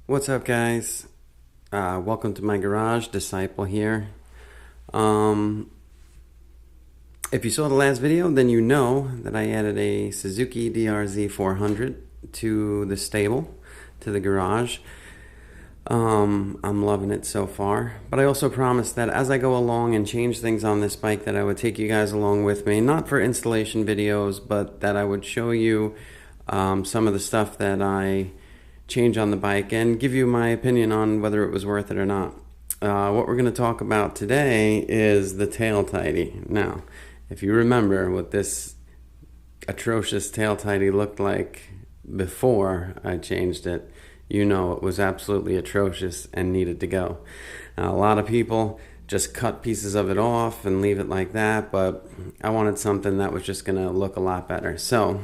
What's up, guys? Welcome to my garage. Disciple here. If you saw the last video, then you know that I added a Suzuki DRZ400 to the stable, to the garage. I'm loving it so far, but I also promised that as I go along and change things on this bike that I would take you guys along with me, not for installation videos, but that I would show you some of the stuff that I change on the bike and give you my opinion on whether it was worth it or not. What we're going to talk about today is the tail tidy. Now, if you remember what this atrocious tail tidy looked like before I changed it, you know it was absolutely atrocious and needed to go. Now, a lot of people just cut pieces of it off and leave it like that, but I wanted something that was just going to look a lot better. So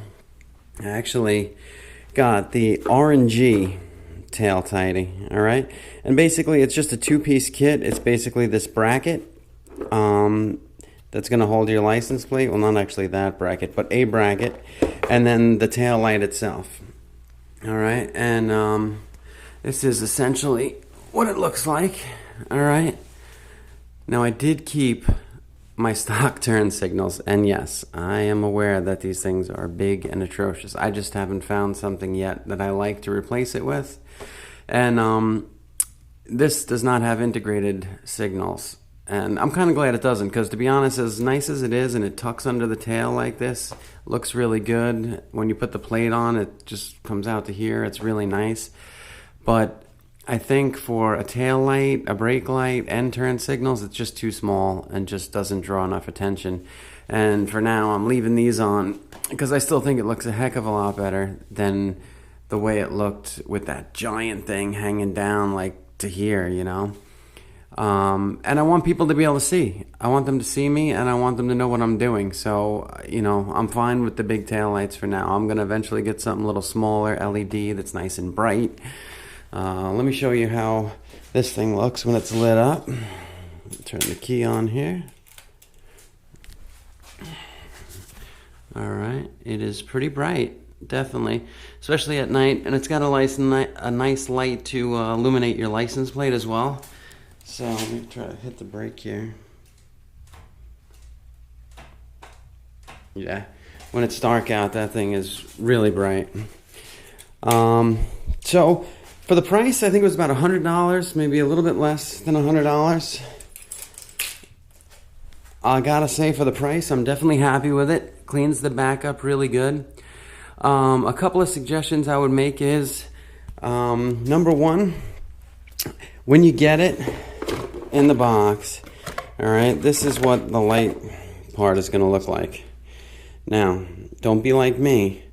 I actually got the R&G tail tidy, all right? And basically it's just a two-piece kit. It's basically this bracket that's going to hold your license plate. Well, not actually that bracket, but a bracket, and then the tail light itself. All right, and this is essentially what it looks like. All right. Now, I did keep my stock turn signals, and yes, I am aware that these things are big and atrocious. I just haven't found something yet that I like to replace it with. And this does not have integrated signals, and I'm kind of glad it doesn't, because to be honest, as nice as it is and it tucks under the tail like this, looks really good. When you put the plate on, it just comes out to here. It's really nice. But I think for a tail light, a brake light, and turn signals, it's just too small and just doesn't draw enough attention. And for now, I'm leaving these on because I still think it looks a heck of a lot better than the way it looked with that giant thing hanging down like to here, you know. And I want people to be able to see. I want them to see me, and I want them to know what I'm doing. So, you know, I'm fine with the big tail lights for now. I'm going to eventually get something a little smaller, LED, that's nice and bright. Let me show you how this thing looks when it's lit up. Turn the key on here. Alright, it is pretty bright, definitely, especially at night, and it's got a nice light to illuminate your license plate as well. So let me try to hit the brake here. Yeah, when it's dark out, that thing is really bright. So for the price, I think it was about $100, maybe a little bit less than $100. I gotta say, for the price, I'm definitely happy with it. Cleans the back up really good. A couple of suggestions I would make is, number one, when you get it in the box, all right, this is what the light part is gonna look like. Now, don't be like me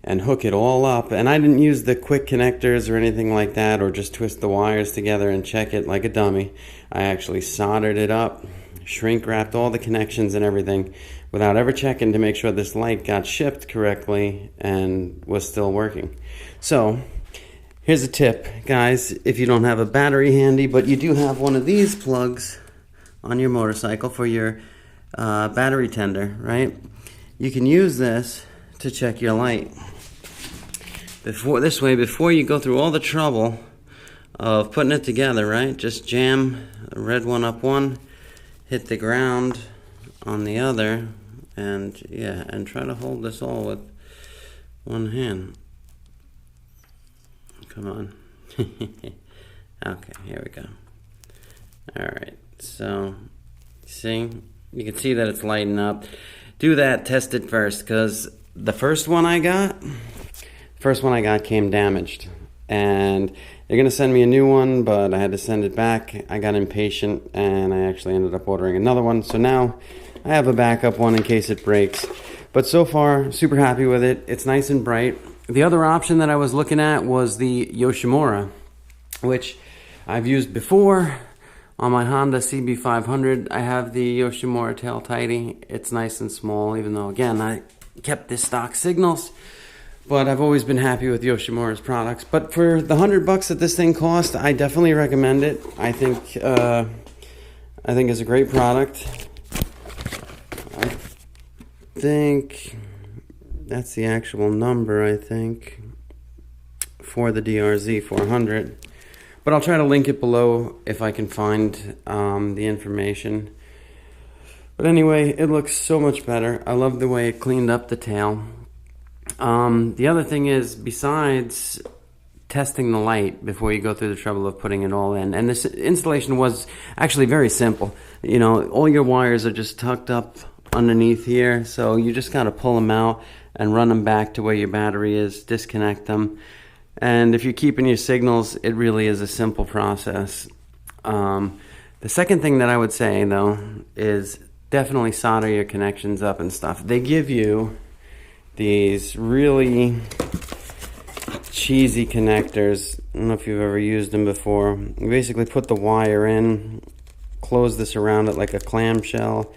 and hook it all up. And I didn't use the quick connectors or anything like that, or just twist the wires together and check it like a dummy. I actually soldered it up, shrink wrapped all the connections and everything without ever checking to make sure this light got shipped correctly and was still working. So here's a tip, guys. If you don't have a battery handy, but you do have one of these plugs on your motorcycle for your battery tender, right? You can use this to check your light. Before you go through all the trouble of putting it together, right? Just jam a red one up one, hit the ground on the other, and yeah, and try to hold this all with one hand. Come on. Okay, here we go. Alright, so see, you can see that it's lighting up. Do that, test it first, because the first one I got came damaged, and they're gonna send me a new one, but I had to send it back. I got impatient, and I actually ended up ordering another one. So now I have a backup one in case it breaks. But so far, super happy with it. It's nice and bright. The other option that I was looking at was the Yoshimura, which I've used before. On my Honda CB500, I have the Yoshimura tail tidy. It's nice and small, even though, again, I kept the stock signals. But I've always been happy with Yoshimura's products. But for the $100 that this thing cost, I definitely recommend it. I think it's a great product. I think that's the actual number, I think, for the DRZ400. But I'll try to link it below if I can find the information. But anyway, it looks so much better. I love the way it cleaned up the tail. The other thing is, besides testing the light before you go through the trouble of putting it all in, and this installation was actually very simple. You know, all your wires are just tucked up underneath here, so you just gotta pull them out and run them back to where your battery is, disconnect them. And if you're keeping your signals, it really is a simple process. The second thing that I would say, though, is definitely solder your connections up and stuff. They give you these really cheesy connectors. I don't know if you've ever used them before. You basically put the wire in, close this around it like a clamshell,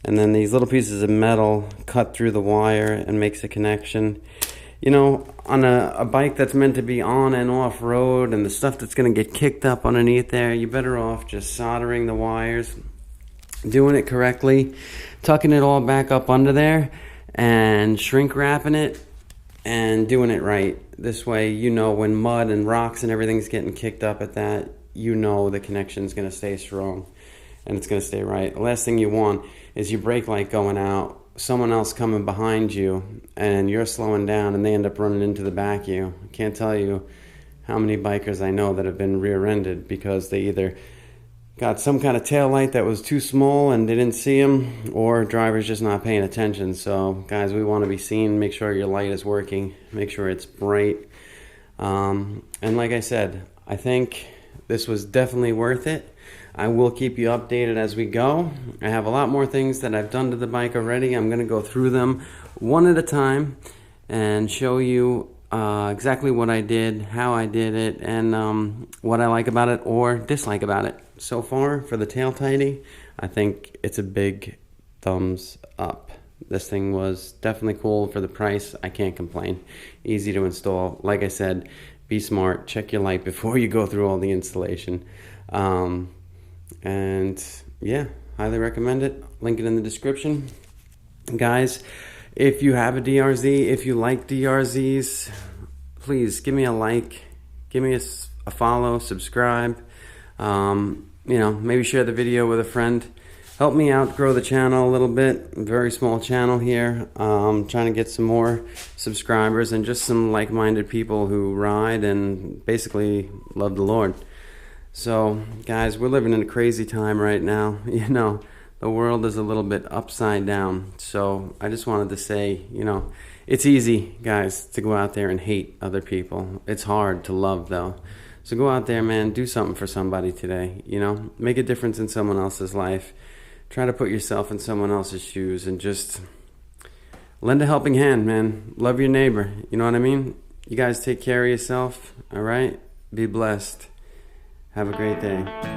and then these little pieces of metal cut through the wire and makes a connection. You know, on a bike that's meant to be on and off road, and the stuff that's going to get kicked up underneath there, you're better off just soldering the wires, doing it correctly, tucking it all back up under there, and shrink wrapping it, and doing it right. This way, you know, when mud and rocks and everything's getting kicked up at that, you know the connection's going to stay strong, and it's going to stay right. The last thing you want is your brake light going out, someone else coming behind you, and you're slowing down, and they end up running into the back of you. I can't tell you how many bikers I know that have been rear-ended because they either got some kind of tail light that was too small and they didn't see them, or drivers just not paying attention. So guys, we want to be seen. Make sure your light is working, make sure it's bright. And like I said, I think this was definitely worth it. I will keep you updated as we go. I have a lot more things that I've done to the bike already. I'm going to go through them one at a time and show you exactly what I did, how I did it, and what I like about it or dislike about it. So far, for the tail tidy, I think it's a big thumbs up. This thing was definitely cool for the price. I can't complain. Easy to install. Like I said, be smart. Check your light before you go through all the installation. And yeah, highly recommend it. Link it in the description. Guys, if you have a DRZ, if you like DRZs, please give me a like, give me a follow, subscribe. You know, maybe share the video with a friend. Help me out, grow the channel a little bit. Very small channel here. Trying to get some more subscribers and just some like-minded people who ride and basically love the Lord. So, guys, we're living in a crazy time right now. You know, the world is a little bit upside down. So, I just wanted to say, you know, it's easy, guys, to go out there and hate other people. It's hard to love, though. So go out there, man, do something for somebody today, you know? Make a difference in someone else's life. Try to put yourself in someone else's shoes and just lend a helping hand, man. Love your neighbor, you know what I mean? You guys take care of yourself, all right? Be blessed. Have a great day.